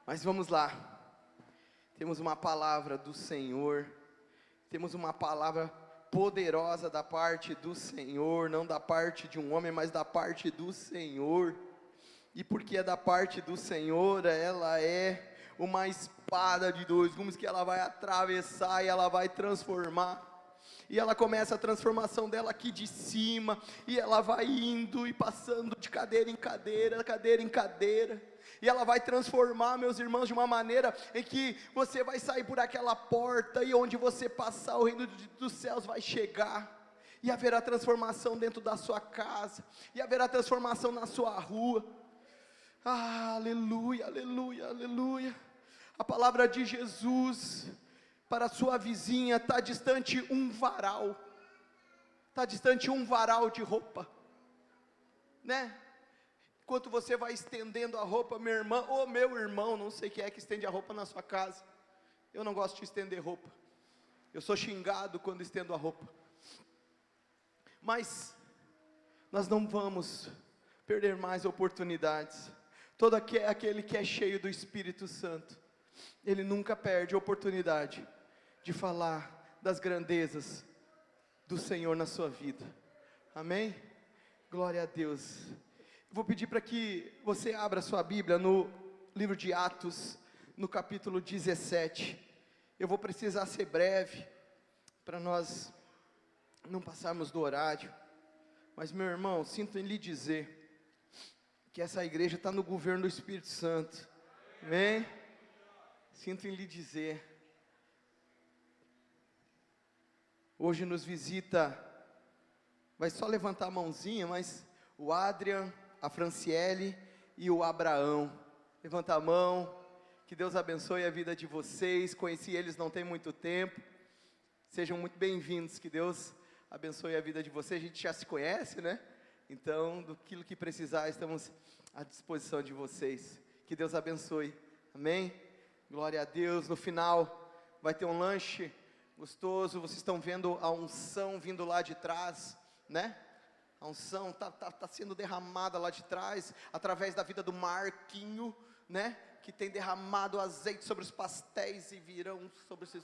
Mas vamos lá, temos uma palavra do Senhor, temos uma palavra poderosa da parte do Senhor, não da parte de um homem, mas da parte do Senhor. E porque é da parte do Senhor, ela é uma espada de dois gumes que ela vai atravessar e ela vai transformar. E ela começa a transformação dela aqui de cima, e ela vai indo e passando de cadeira em cadeira, cadeira em cadeira, e ela vai transformar, meus irmãos, de uma maneira em que você vai sair por aquela porta, e onde você passar, o reino dos céus vai chegar, e haverá transformação dentro da sua casa, e haverá transformação na sua rua. Aleluia, aleluia, aleluia. A palavra de Jesus para a sua vizinha: está distante um varal, está distante um varal de roupa, né? Enquanto você vai estendendo a roupa, minha irmã, ou meu irmão, não sei quem é que estende a roupa na sua casa. Eu não gosto de estender roupa, eu sou xingado quando estendo a roupa. Mas nós não vamos perder mais oportunidades. Todo aquele que é cheio do Espírito Santo, ele nunca perde a oportunidade de falar das grandezas do Senhor na sua vida. Amém? Glória a Deus. Vou pedir para que você abra sua Bíblia no livro de Atos, no capítulo 17. Eu vou precisar ser breve, para nós não passarmos do horário. Mas, meu irmão, sinto em lhe dizer que essa igreja está no governo do Espírito Santo. Amém? Sinto em lhe dizer. Hoje nos visita, vai só levantar a mãozinha, mas o Adrian, a Franciele e o Abraão. Levanta a mão, que Deus abençoe a vida de vocês. Conheci eles não tem muito tempo. Sejam muito bem-vindos, que Deus abençoe a vida de vocês. A gente já se conhece, né? Então, do que precisar, estamos à disposição de vocês. Que Deus abençoe. Amém? Glória a Deus. No final vai ter um lanche gostoso. Vocês estão vendo a unção vindo lá de trás, né? A unção tá sendo derramada lá de trás, através da vida do Marquinho, né? Que tem derramado azeite sobre os pastéis e virão sobre esses.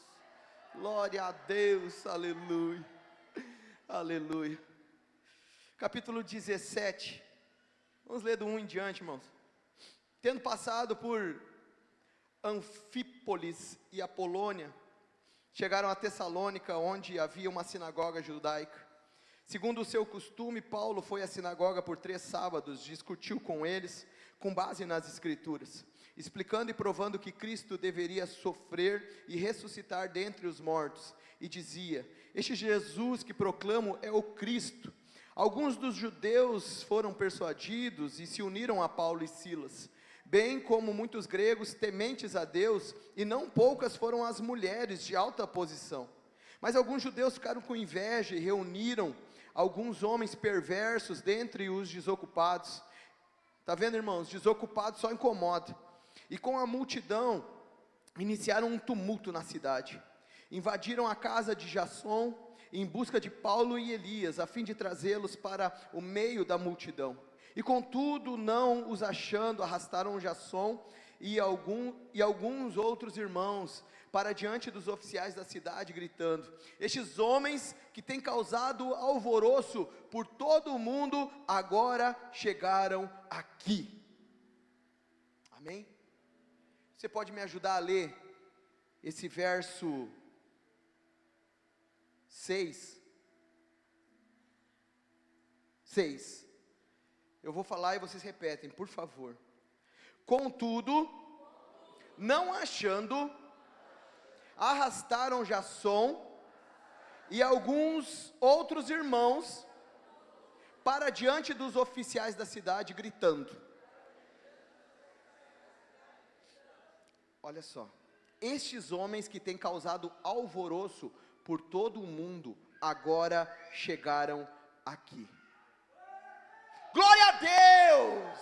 Glória a Deus, aleluia, aleluia. Capítulo 17, vamos ler do 1 em diante, irmãos. Tendo passado por Anfípolis e Apolônia, chegaram a Tessalônica, onde havia uma sinagoga judaica. Segundo o seu costume, Paulo foi à sinagoga por 3 sábados, discutiu com eles, com base nas Escrituras, explicando e provando que Cristo deveria sofrer e ressuscitar dentre os mortos, e dizia: este Jesus que proclamo é o Cristo. Alguns dos judeus foram persuadidos e se uniram a Paulo e Silas, bem como muitos gregos tementes a Deus, e não poucas foram as mulheres de alta posição. Mas alguns judeus ficaram com inveja e reuniram alguns homens perversos dentre os desocupados. Está vendo, irmãos? Desocupados só incomoda. E com a multidão iniciaram um tumulto na cidade. Invadiram a casa de Jasson em busca de Paulo e Elias, a fim de trazê-los para o meio da multidão. E contudo, não os achando, arrastaram Jasson e alguns outros irmãos para diante dos oficiais da cidade, gritando: estes homens que têm causado alvoroço por todo o mundo, agora chegaram aqui. Amém? Você pode me ajudar a ler esse verso 6? Eu vou falar e vocês repetem, por favor. Contudo, não achando, arrastaram Jasson e alguns outros irmãos para diante dos oficiais da cidade, gritando. Olha só, estes homens que têm causado alvoroço por todo o mundo, agora chegaram aqui. Glória a Deus!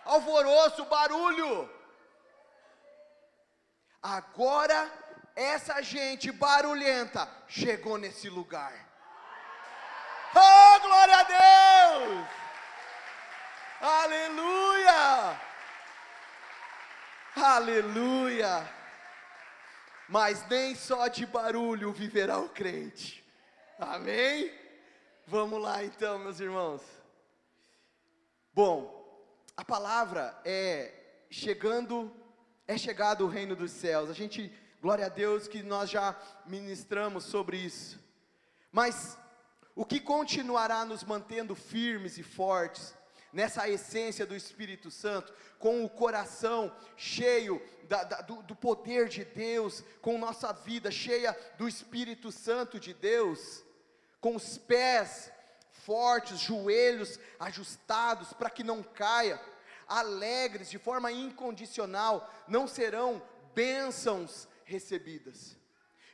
Alvoroço, barulho. Agora essa gente barulhenta chegou nesse lugar. Oh, glória a Deus! Aleluia! Aleluia! Mas nem só de barulho viverá o crente. Amém? Vamos lá então, meus irmãos. Bom, a palavra é chegado o reino dos céus. A gente, glória a Deus que nós já ministramos sobre isso. Mas o que continuará nos mantendo firmes e fortes nessa essência do Espírito Santo, com o coração cheio do poder de Deus, com nossa vida cheia do Espírito Santo de Deus, com os pés fortes, joelhos ajustados para que não caia, alegres de forma incondicional, não serão bênçãos recebidas.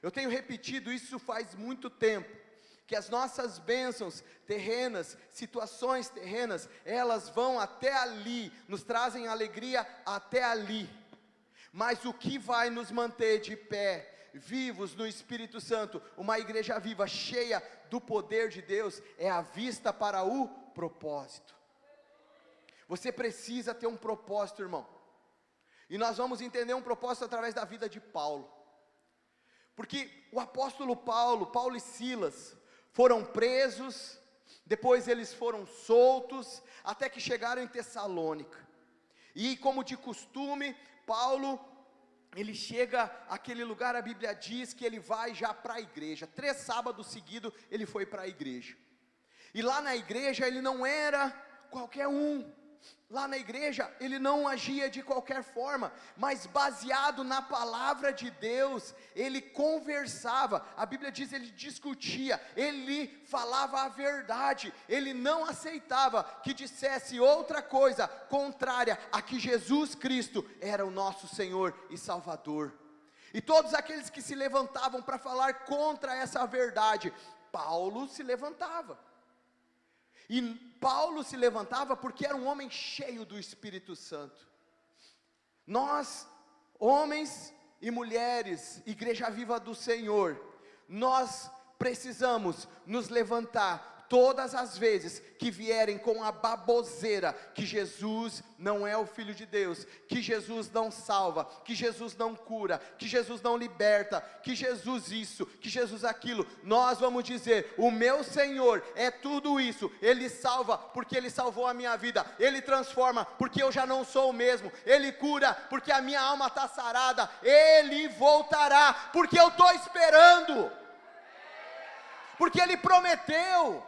Eu tenho repetido isso faz muito tempo, que as nossas bênçãos terrenas, situações terrenas, elas vão até ali, nos trazem alegria até ali, mas o que vai nos manter de pé, vivos no Espírito Santo, uma igreja viva, cheia do poder de Deus, é a vista para o propósito. Você precisa ter um propósito, irmão, e nós vamos entender um propósito através da vida de Paulo, porque o apóstolo Paulo e Silas, foram presos, depois eles foram soltos, até que chegaram em Tessalônica, e como de costume, Paulo, ele chega àquele lugar, a Bíblia diz que ele vai já para a igreja, 3 sábados seguidos ele foi para a igreja, e lá na igreja ele não era qualquer um, lá na igreja ele não agia de qualquer forma, mas baseado na palavra de Deus, ele conversava, a Bíblia diz, ele discutia, ele falava a verdade, ele não aceitava que dissesse outra coisa contrária a que Jesus Cristo era o nosso Senhor e Salvador. E todos aqueles que se levantavam para falar contra essa verdade, Paulo se levantava. E Paulo se levantava porque era um homem cheio do Espírito Santo. Nós, homens e mulheres, Igreja Viva do Senhor, nós precisamos nos levantar todas as vezes que vierem com a baboseira, que Jesus não é o Filho de Deus, que Jesus não salva, que Jesus não cura, que Jesus não liberta, que Jesus isso, que Jesus aquilo, nós vamos dizer, o meu Senhor é tudo isso, Ele salva porque Ele salvou a minha vida, Ele transforma porque eu já não sou o mesmo, Ele cura porque a minha alma está sarada, Ele voltará, porque eu estou esperando, porque Ele prometeu,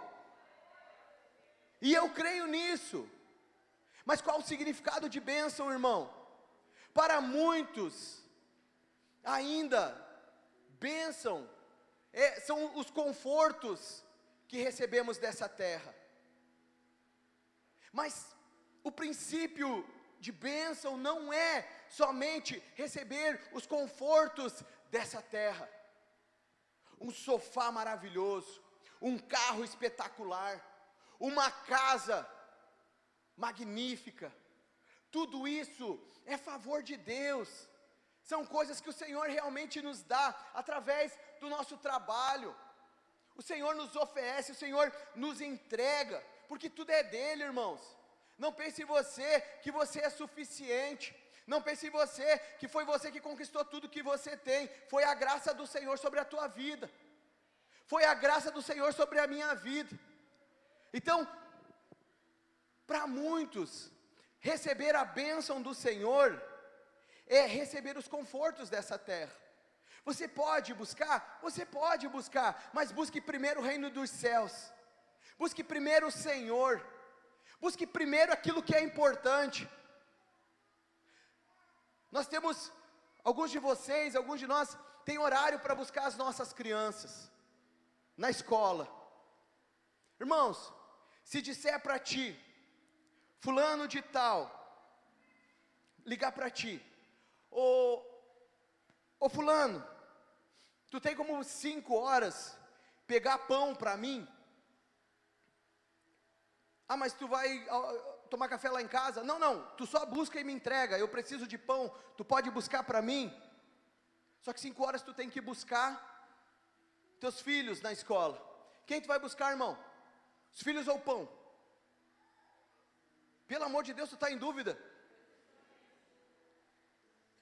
e eu creio nisso. Mas qual o significado de bênção, irmão? Para muitos, ainda, bênção são os confortos que recebemos dessa terra. Mas o princípio de bênção não é somente receber os confortos dessa terra. Um sofá maravilhoso, um carro espetacular, uma casa magnífica, tudo isso é favor de Deus, são coisas que o Senhor realmente nos dá, através do nosso trabalho, o Senhor nos oferece, o Senhor nos entrega, porque tudo é dele, irmãos. Não pense em você, que você é suficiente, não pense em você, que foi você que conquistou tudo que você tem, foi a graça do Senhor sobre a tua vida, foi a graça do Senhor sobre a minha vida. Então, para muitos, receber a bênção do Senhor, é receber os confortos dessa terra. Você pode buscar? Você pode buscar, mas busque primeiro o reino dos céus, busque primeiro o Senhor, busque primeiro aquilo que é importante. Nós temos, alguns de vocês, alguns de nós, tem horário para buscar as nossas crianças, na escola. Irmãos, se disser para ti, fulano de tal, ligar para ti, ô fulano, tu tem como 5 horas, pegar pão para mim? Ah, mas tu vai tomar café lá em casa? Não, tu só busca e me entrega, eu preciso de pão, tu pode buscar para mim? Só que 5 horas tu tem que buscar teus filhos na escola. Quem tu vai buscar, irmão? Os filhos ou o pão? Pelo amor de Deus, tu está em dúvida?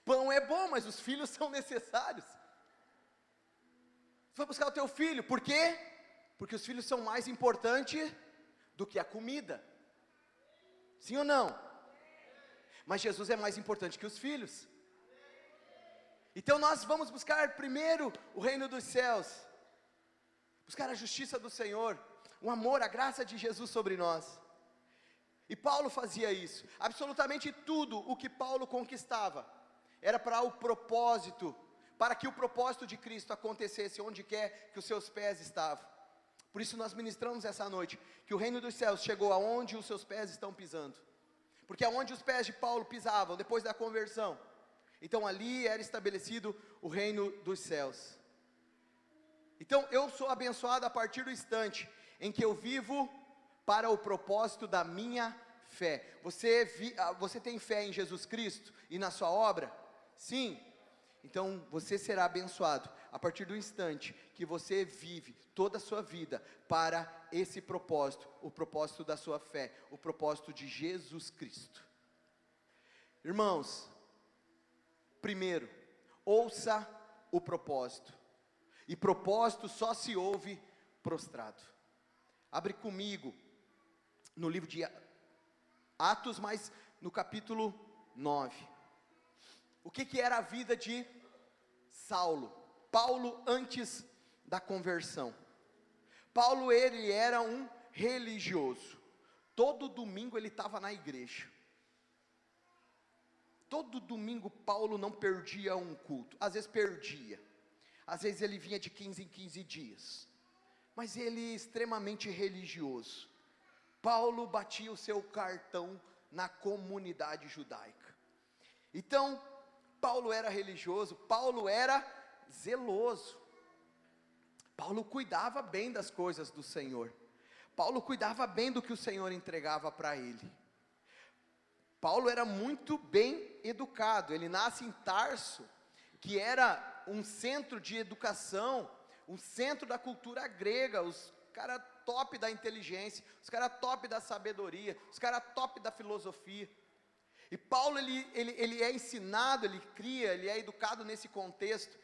Pão é bom, mas os filhos são necessários. Você vai buscar o teu filho, por quê? Porque os filhos são mais importantes do que a comida. Sim ou não? Mas Jesus é mais importante que os filhos. Então nós vamos buscar primeiro o reino dos céus, buscar a justiça do Senhor, o amor, a graça de Jesus sobre nós. E Paulo fazia isso. Absolutamente tudo o que Paulo conquistava era para o propósito, para que o propósito de Cristo acontecesse onde quer que os seus pés estavam. Por isso nós ministramos essa noite, que o reino dos céus chegou aonde os seus pés estão pisando. Porque aonde os pés de Paulo pisavam, depois da conversão, então ali era estabelecido o reino dos céus. Então eu sou abençoado a partir do instante em que eu vivo para o propósito da minha fé. Você tem fé em Jesus Cristo e na sua obra? Sim. Então você será abençoado a partir do instante que você vive toda a sua vida para esse propósito, o propósito da sua fé, o propósito de Jesus Cristo. Irmãos, primeiro, ouça o propósito. E propósito só se ouve prostrado. Abre comigo no livro de Atos, mas no capítulo 9. O que era a vida de Saulo? Paulo antes da conversão. Paulo, ele era um religioso. Todo domingo ele estava na igreja. Todo domingo Paulo não perdia um culto. Às vezes perdia. Às vezes ele vinha de 15 em 15 dias. Mas ele extremamente religioso. Paulo batia o seu cartão na comunidade judaica. Então, Paulo era religioso, Paulo era zeloso. Paulo cuidava bem das coisas do Senhor. Paulo cuidava bem do que o Senhor entregava para ele. Paulo era muito bem educado. Ele nasce em Tarso, que era um centro de educação, um centro da cultura grega, os caras top da inteligência, os caras top da sabedoria, os caras top da filosofia. E Paulo, ele é ensinado, ele é educado nesse contexto,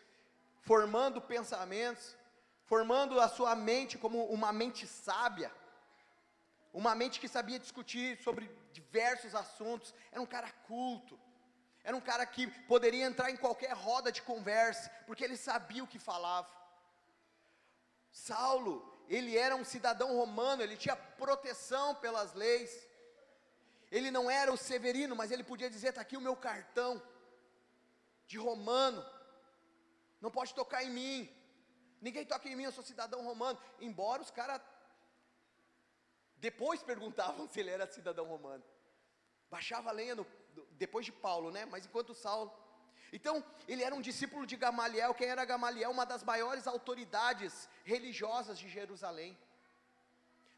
formando pensamentos, formando a sua mente como uma mente sábia, uma mente que sabia discutir sobre diversos assuntos. Era um cara culto, era um cara que poderia entrar em qualquer roda de conversa, porque ele sabia o que falava. Saulo, ele era um cidadão romano, ele tinha proteção pelas leis. Ele não era o Severino, mas ele podia dizer: está aqui o meu cartão de romano, não pode tocar em mim, ninguém toca em mim, eu sou cidadão romano. Embora os caras depois perguntavam se ele era cidadão romano, baixava a lenha depois de Paulo, né? Mas enquanto Saulo, então ele era um discípulo de Gamaliel. Quem era Gamaliel? Uma das maiores autoridades religiosas de Jerusalém.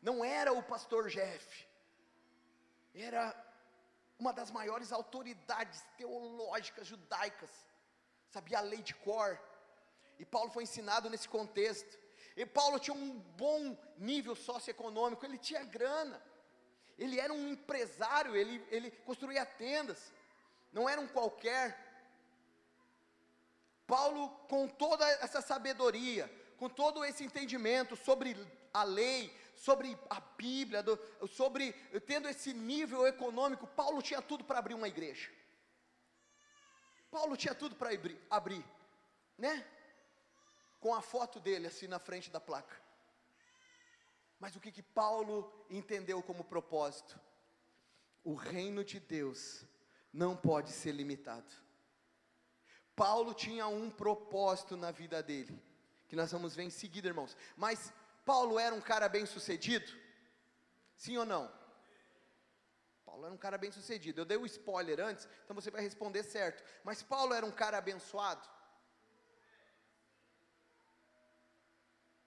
Não era o pastor Jeff, era uma das maiores autoridades teológicas judaicas, sabia a lei de cor. E Paulo foi ensinado nesse contexto. E Paulo tinha um bom nível socioeconômico, ele tinha grana, ele era um empresário, ele construía tendas, não era um qualquer. Paulo, com toda essa sabedoria, com todo esse entendimento sobre a lei, sobre a Bíblia, tendo esse nível econômico, Paulo tinha tudo para abrir uma igreja. Paulo tinha tudo para abrir, né? Com a foto dele assim na frente da placa. Mas o que Paulo entendeu como propósito? O reino de Deus não pode ser limitado. Paulo tinha um propósito na vida dele, que nós vamos ver em seguida, irmãos. Mas Paulo era um cara bem sucedido? Sim ou não? Paulo era um cara bem sucedido. Eu dei um spoiler antes, então você vai responder certo. Mas Paulo era um cara abençoado?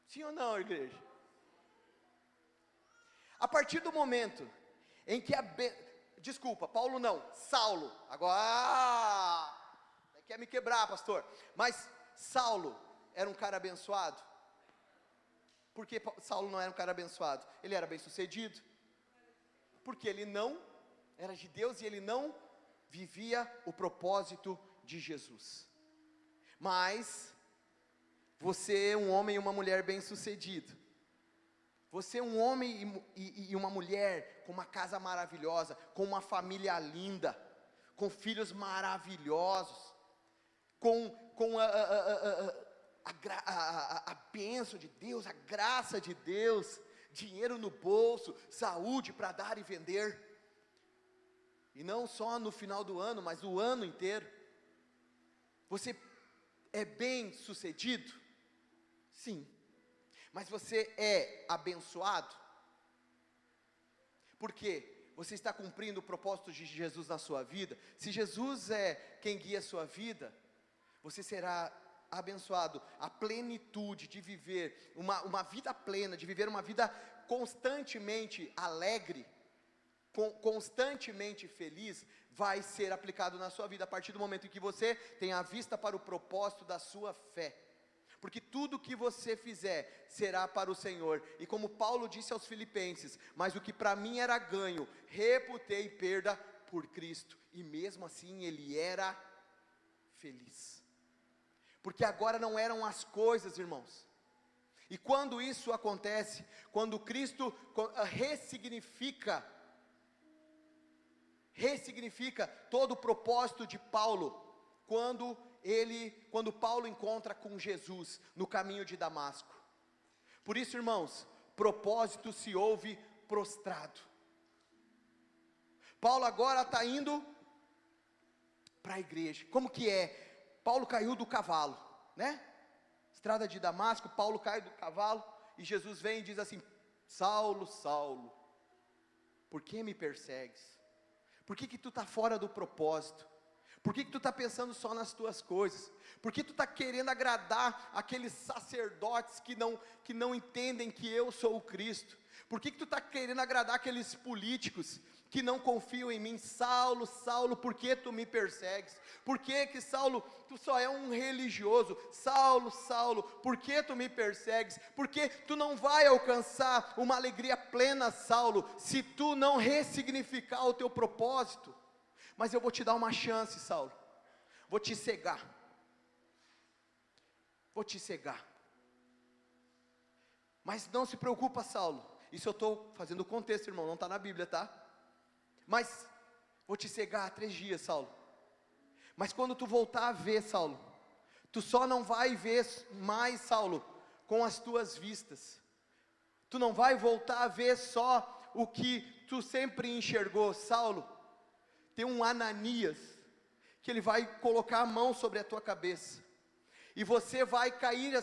Sim ou não, igreja? A partir do momento em que Paulo não, Saulo. Agora, quer me quebrar, pastor? Mas Saulo era um cara abençoado? Por que Saulo não era um cara abençoado? Ele era bem sucedido, porque ele não era de Deus e ele não vivia o propósito de Jesus. Mas você é um homem e uma mulher bem-sucedido. Você é um homem e uma mulher com uma casa maravilhosa, com uma família linda, com filhos maravilhosos, com a bênção de Deus, a graça de Deus, dinheiro no bolso, saúde para dar e vender, e não só no final do ano, mas o ano inteiro. Você é bem sucedido? Sim. Mas você é abençoado? Por quê? Você está cumprindo o propósito de Jesus na sua vida? Se Jesus é quem guia a sua vida, você será abençoado. A plenitude de viver uma vida plena, de viver uma vida constantemente alegre, constantemente feliz, vai ser aplicado na sua vida, a partir do momento em que você tem a vista para o propósito da sua fé. Porque tudo que você fizer será para o Senhor. E como Paulo disse aos Filipenses: mas o que para mim era ganho, reputei perda por Cristo. E mesmo assim ele era feliz. Porque agora não eram as coisas, irmãos. E quando isso acontece, quando Cristo ressignifica todo o propósito de Paulo, quando Paulo encontra com Jesus no caminho de Damasco. Por isso, irmãos, propósito se ouve prostrado. Paulo agora está indo para a igreja. Como que é? Paulo caiu do cavalo, né? Estrada de Damasco, Paulo cai do cavalo, e Jesus vem e diz assim: Saulo, Saulo, por que me persegues? Por que tu está fora do propósito? Por que tu está pensando só nas tuas coisas? Por que tu está querendo agradar aqueles sacerdotes que não entendem que eu sou o Cristo? Por que tu está querendo agradar aqueles políticos que não confiam em mim? Saulo, Saulo, por que tu me persegues? Por que Saulo, tu só é um religioso? Saulo, Saulo, por que tu me persegues? Porque tu não vai alcançar uma alegria plena, Saulo, se tu não ressignificar o teu propósito. Mas eu vou te dar uma chance, Saulo. Vou te cegar. Mas não se preocupa, Saulo. Isso eu estou fazendo contexto, irmão, não está na Bíblia, tá? Mas vou te cegar 3 dias, Saulo. Mas quando tu voltar a ver, Saulo, tu só não vai ver mais, Saulo, com as tuas vistas. Tu não vai voltar a ver só o que tu sempre enxergou, Saulo. Tem um Ananias, que ele vai colocar a mão sobre a tua cabeça, e você vai cair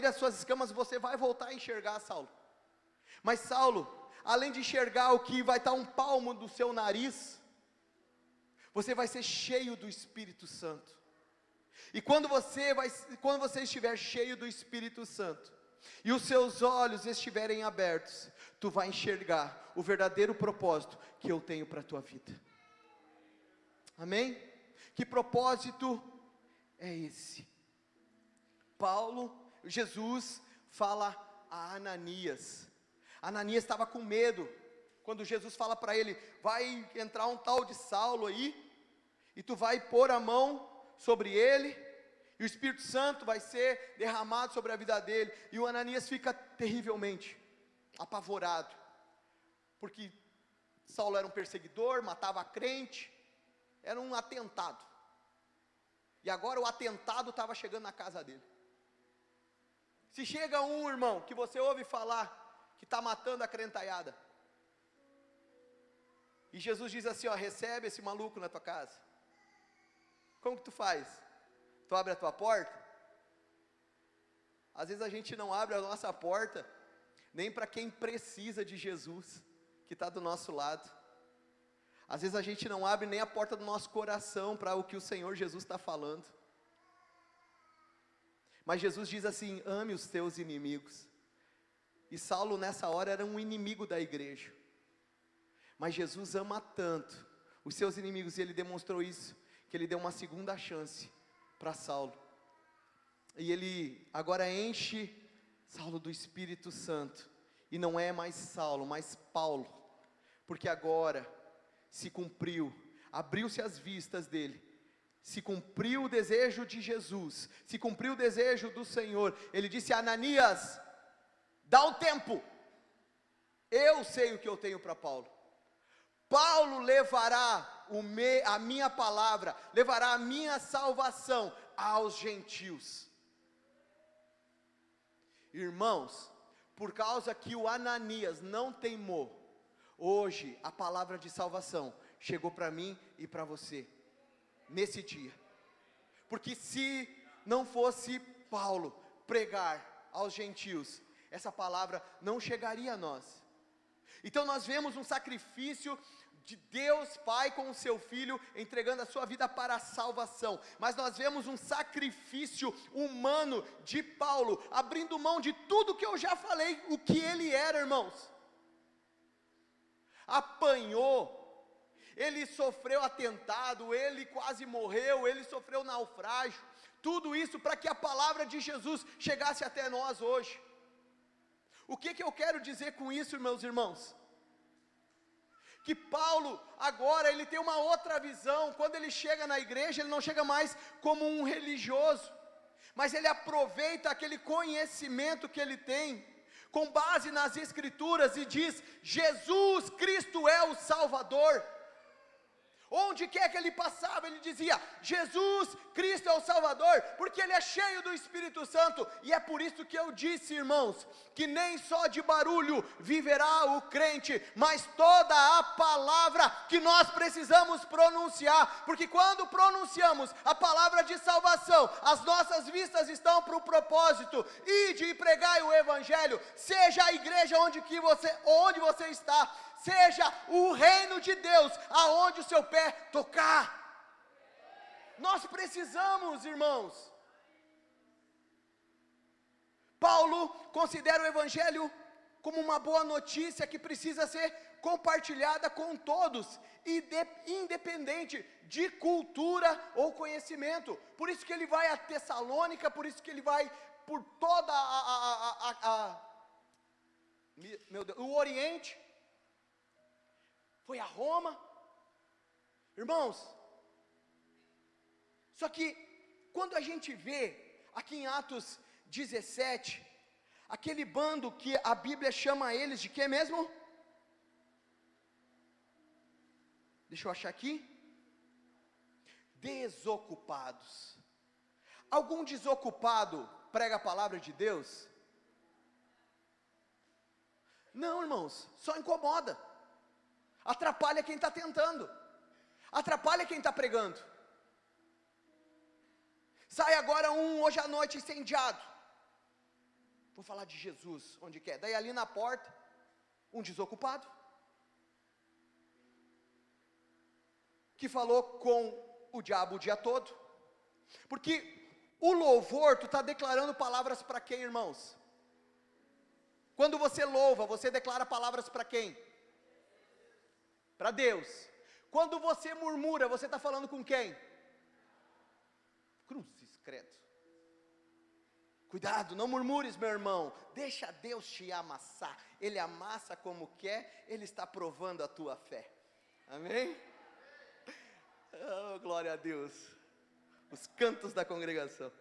as suas escamas, você vai voltar a enxergar, Saulo. Mas Saulo, além de enxergar o que vai estar um palmo do seu nariz, você vai ser cheio do Espírito Santo. E quando você estiver cheio do Espírito Santo, e os seus olhos estiverem abertos, tu vai enxergar o verdadeiro propósito que eu tenho para a tua vida. Amém? Que propósito é esse? Jesus fala a Ananias. Ananias estava com medo, quando Jesus fala para ele: vai entrar um tal de Saulo aí, e tu vai pôr a mão sobre ele, e o Espírito Santo vai ser derramado sobre a vida dele. E o Ananias fica terrivelmente apavorado, porque Saulo era um perseguidor, matava crente, era um atentado, e agora o atentado estava chegando na casa dele. Se chega um irmão, que você ouve falar, que está matando a crentaiada, e Jesus diz assim: ó, recebe esse maluco na tua casa, como que tu faz? Tu abre a tua porta? Às vezes a gente não abre a nossa porta, nem para quem precisa de Jesus, que está do nosso lado. Às vezes a gente não abre nem a porta do nosso coração para o que o Senhor Jesus está falando. Mas Jesus diz assim: ame os teus inimigos. E Saulo nessa hora era um inimigo da igreja. Mas Jesus ama tanto os seus inimigos, e ele demonstrou isso, que ele deu uma segunda chance para Saulo. E ele agora enche Saulo do Espírito Santo. E não é mais Saulo, mas Paulo. Porque agora se cumpriu, abriu-se as vistas dele, se cumpriu o desejo de Jesus, se cumpriu o desejo do Senhor. Ele disse a Ananias: dá um tempo, eu sei o que eu tenho para Paulo. Paulo levará a minha palavra, levará a minha salvação aos gentios. Irmãos, por causa que o Ananias não teimou, hoje a palavra de salvação chegou para mim e para você, nesse dia. Porque se não fosse Paulo pregar aos gentios, essa palavra não chegaria a nós. Então nós vemos um sacrifício de Deus Pai com o seu Filho, entregando a sua vida para a salvação. Mas nós vemos um sacrifício humano de Paulo, abrindo mão de tudo que eu já falei, o que ele era, irmãos. Apanhou, ele sofreu atentado, ele quase morreu, ele sofreu naufrágio, tudo isso para que a palavra de Jesus chegasse até nós hoje. O que eu quero dizer com isso, meus irmãos? Que Paulo, agora, ele tem uma outra visão. Quando ele chega na igreja, ele não chega mais como um religioso, mas ele aproveita aquele conhecimento que ele tem, com base nas escrituras, e diz: Jesus Cristo é o Salvador. Onde quer que ele passava, ele dizia: Jesus Cristo é o Salvador, porque ele é cheio do Espírito Santo. E é por isso que eu disse, irmãos, que nem só de barulho viverá o crente, mas toda a palavra que nós precisamos pronunciar, porque quando pronunciamos a palavra de salvação, as nossas vistas estão para o propósito, ide e pregai o Evangelho, seja a igreja onde você está, seja o reino de Deus aonde o seu pé tocar. Nós precisamos, irmãos. Paulo considera o Evangelho como uma boa notícia que precisa ser compartilhada com todos, independente de cultura ou conhecimento. Por isso que ele vai a Tessalônica, por isso que ele vai por toda o Oriente, foi a Roma, irmãos. Só que quando a gente vê aqui em Atos 17, aquele bando que a Bíblia chama eles de quê mesmo? Deixa eu achar aqui. Desocupados. Algum desocupado prega a palavra de Deus? Não, irmãos, só incomoda. Atrapalha quem está tentando, atrapalha quem está pregando. Sai agora hoje à noite incendiado, vou falar de Jesus onde quer, daí ali na porta, um desocupado, que falou com o diabo o dia todo, porque o louvor, tu está declarando palavras para quem, irmãos? Quando você louva, você declara palavras para quem? Para Deus. Quando você murmura, você está falando com quem? Cruzes, credo. Cuidado, não murmures, meu irmão. Deixa Deus te amassar. Ele amassa como quer, Ele está provando a tua fé. Amém? Oh, glória a Deus. Os cantos da congregação.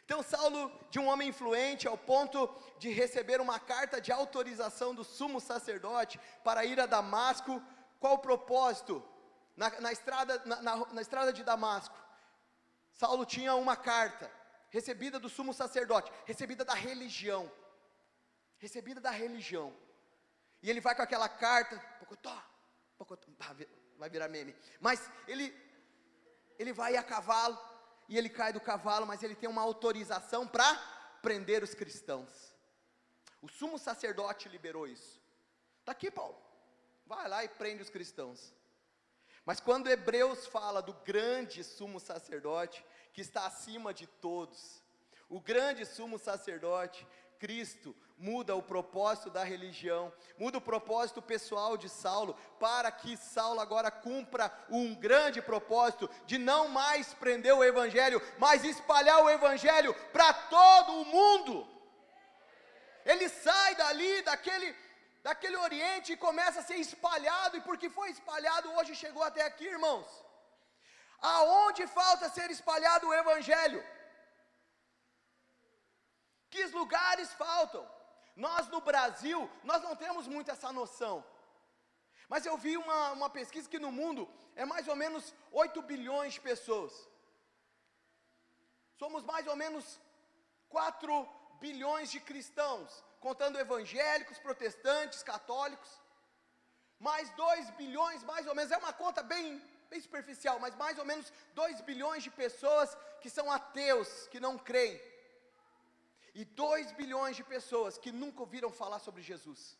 Então Saulo, de um homem influente ao ponto de receber uma carta de autorização do sumo sacerdote para ir a Damasco. Qual o propósito? Na estrada de Damasco, Saulo tinha uma carta, recebida do sumo sacerdote, recebida da religião, e ele vai com aquela carta, vai virar meme, mas ele vai a cavalo, e ele cai do cavalo, mas ele tem uma autorização para prender os cristãos. O sumo sacerdote liberou isso. Está aqui, Paulo, vai lá e prende os cristãos. Mas quando Hebreus fala do grande sumo sacerdote, que está acima de todos, o grande sumo sacerdote, Cristo, muda o propósito da religião, muda o propósito pessoal de Saulo, para que Saulo agora cumpra um grande propósito, de não mais prender o Evangelho, mas espalhar o Evangelho para todo o mundo. Ele sai dali, daquele Oriente, e começa a ser espalhado, e porque foi espalhado, hoje chegou até aqui, irmãos. Aonde falta ser espalhado o Evangelho? Que lugares faltam? Nós no Brasil, nós não temos muito essa noção. Mas eu vi uma pesquisa que no mundo é mais ou menos 8 bilhões de pessoas. Somos mais ou menos 4 bilhões de cristãos, contando evangélicos, protestantes, católicos. Mais 2 bilhões, mais ou menos, é uma conta bem superficial, mas mais ou menos 2 bilhões de pessoas que são ateus, que não creem. E 2 bilhões de pessoas que nunca ouviram falar sobre Jesus.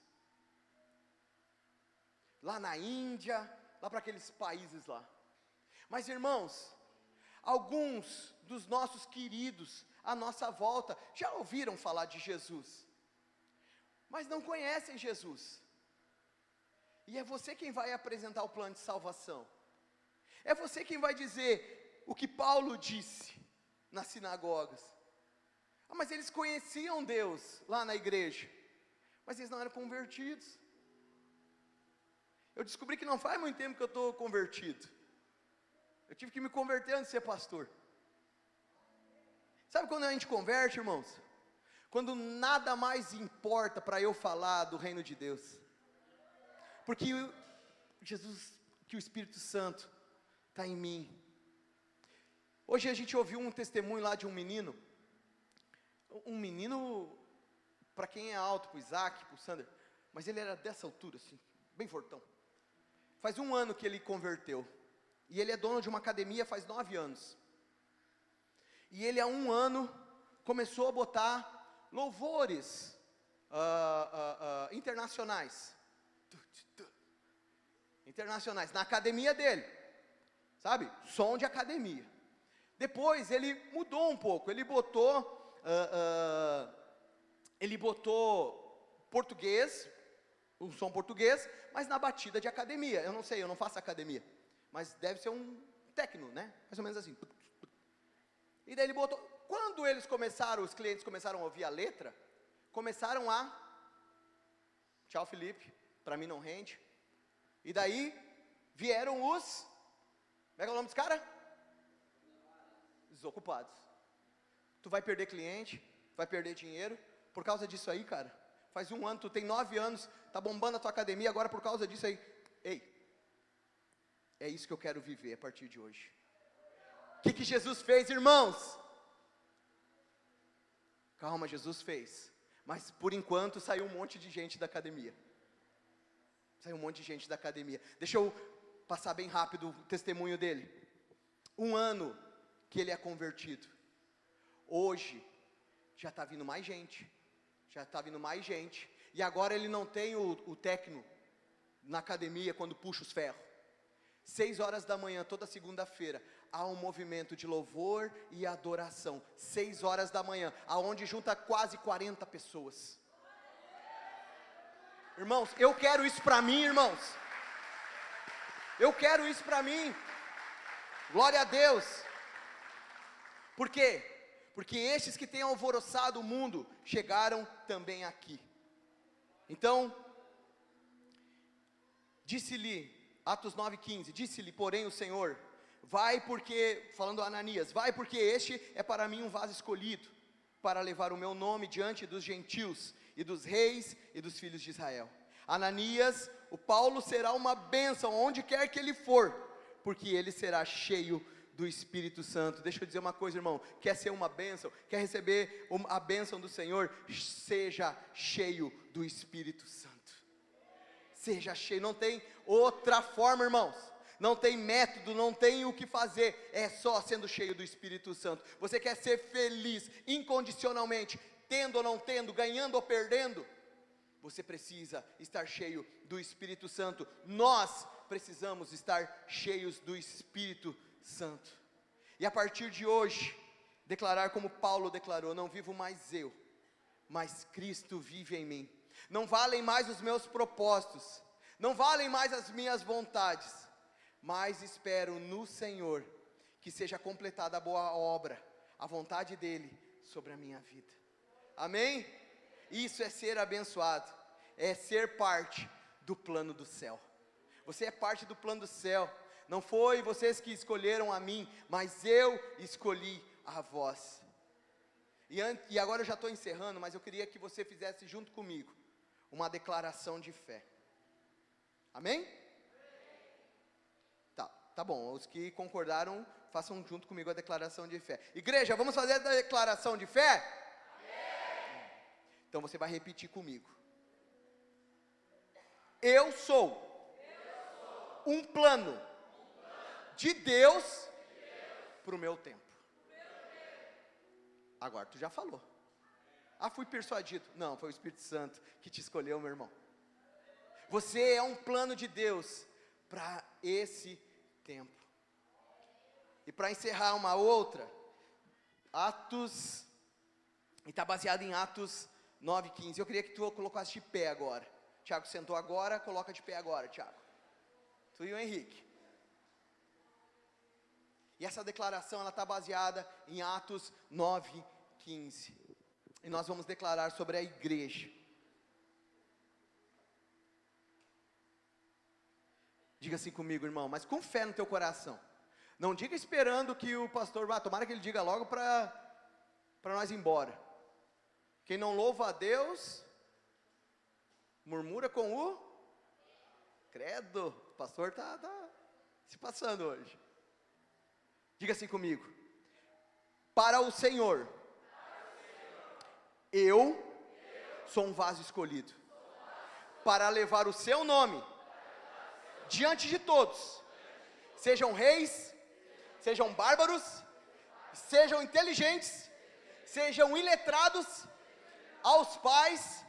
Lá na Índia, lá para aqueles países lá. Mas irmãos, alguns dos nossos queridos à nossa volta já ouviram falar de Jesus, mas não conhecem Jesus. E é você quem vai apresentar o plano de salvação. É você quem vai dizer o que Paulo disse nas sinagogas. Mas eles conheciam Deus lá na igreja, mas eles não eram convertidos. Eu descobri que não faz muito tempo que eu estou convertido. Eu tive que me converter antes de ser pastor. Sabe quando a gente converte, irmãos? Quando nada mais importa para eu falar do reino de Deus. Porque Jesus, que o Espírito Santo está em mim. Hoje a gente ouviu um testemunho lá de um menino, para quem é alto, para o Isaac, para o Sander, mas ele era dessa altura assim, bem fortão. Faz 1 ano que ele converteu, e ele é dono de uma academia faz 9 anos, e ele há 1 ano, começou a botar louvores internacionais, na academia dele, sabe, som de academia. Depois ele mudou um pouco, ele botou português, um som português, mas na batida de academia. Eu não sei, eu não faço academia, mas deve ser um techno, né? Mais ou menos assim. E daí ele botou. Quando os clientes começaram a ouvir a letra, começaram a tchau Felipe, para mim não rende. E daí vieram os, como é que é o nome dos caras? Desocupados. Tu vai perder cliente, vai perder dinheiro, por causa disso aí, cara. Faz 1 ano, tu tem 9 anos, tá bombando a tua academia, agora por causa disso aí. Ei, é isso que eu quero viver a partir de hoje. O que Jesus fez, irmãos? Calma, Jesus fez, mas por enquanto saiu um monte de gente da academia. Deixa eu passar bem rápido o testemunho dele. 1 ano que ele é convertido. Hoje, já está vindo mais gente, e agora ele não tem o técnico na academia quando puxa os ferros. 6 horas da manhã, toda segunda-feira, há um movimento de louvor e adoração, 6 horas da manhã, aonde junta quase 40 pessoas. Irmãos, eu quero isso para mim, irmãos, glória a Deus. Por quê? Porque estes que têm alvoroçado o mundo, chegaram também aqui. Então, disse-lhe, Atos 9,15, disse-lhe, porém, o Senhor, falando a Ananias, vai porque este é para mim um vaso escolhido, para levar o meu nome diante dos gentios, e dos reis, e dos filhos de Israel. Ananias, o Paulo será uma bênção, onde quer que ele for, porque ele será cheio do Espírito Santo. Deixa eu dizer uma coisa, irmão, quer ser uma bênção, quer receber a bênção do Senhor, seja cheio do Espírito Santo. Seja cheio, não tem outra forma, irmãos, não tem método, não tem o que fazer, é só sendo cheio do Espírito Santo. Você quer ser feliz, incondicionalmente, tendo ou não tendo, ganhando ou perdendo, você precisa estar cheio do Espírito Santo. Nós precisamos estar cheios do Espírito Santo, e a partir de hoje, declarar como Paulo declarou, não vivo mais eu, mas Cristo vive em mim. Não valem mais os meus propósitos, não valem mais as minhas vontades, mas espero no Senhor, que seja completada a boa obra, a vontade dEle sobre a minha vida. Amém? Isso é ser abençoado, é ser parte do plano do céu. Você é parte do plano do céu. Não foi vocês que escolheram a mim, mas eu escolhi a vós. E agora eu já estou encerrando, mas eu queria que você fizesse junto comigo uma declaração de fé. Amém? Tá bom, os que concordaram, façam junto comigo a declaração de fé. Igreja, vamos fazer a declaração de fé? Amém. Então você vai repetir comigo. Eu sou um plano de Deus para o meu tempo. Agora tu já falou. Fui persuadido. Não, foi o Espírito Santo que te escolheu, meu irmão. Você é um plano de Deus para esse tempo. E para encerrar uma outra, Atos, e está baseado em Atos 9:15. Eu queria que tu colocasse de pé agora. Tiago sentou agora, coloca de pé agora, Tiago. Tu e o Henrique. E essa declaração, ela está baseada em Atos 9:15. E nós vamos declarar sobre a igreja. Diga assim comigo, irmão, mas com fé no teu coração. Não diga esperando que o pastor vá, tomara que ele diga logo para nós ir embora. Quem não louva a Deus, murmura com o credo. O pastor está se passando hoje. Diga assim comigo. Para o Senhor, eu sou um vaso escolhido para levar o seu nome diante de todos, sejam reis, sejam bárbaros, sejam inteligentes, sejam iletrados, aos pais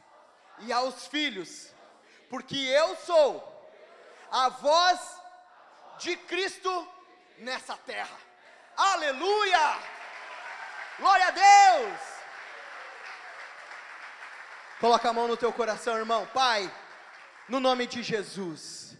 e aos filhos, porque eu sou a voz de Cristo nessa terra. Aleluia! Glória a Deus! Coloca a mão no teu coração, irmão. Pai, no nome de Jesus,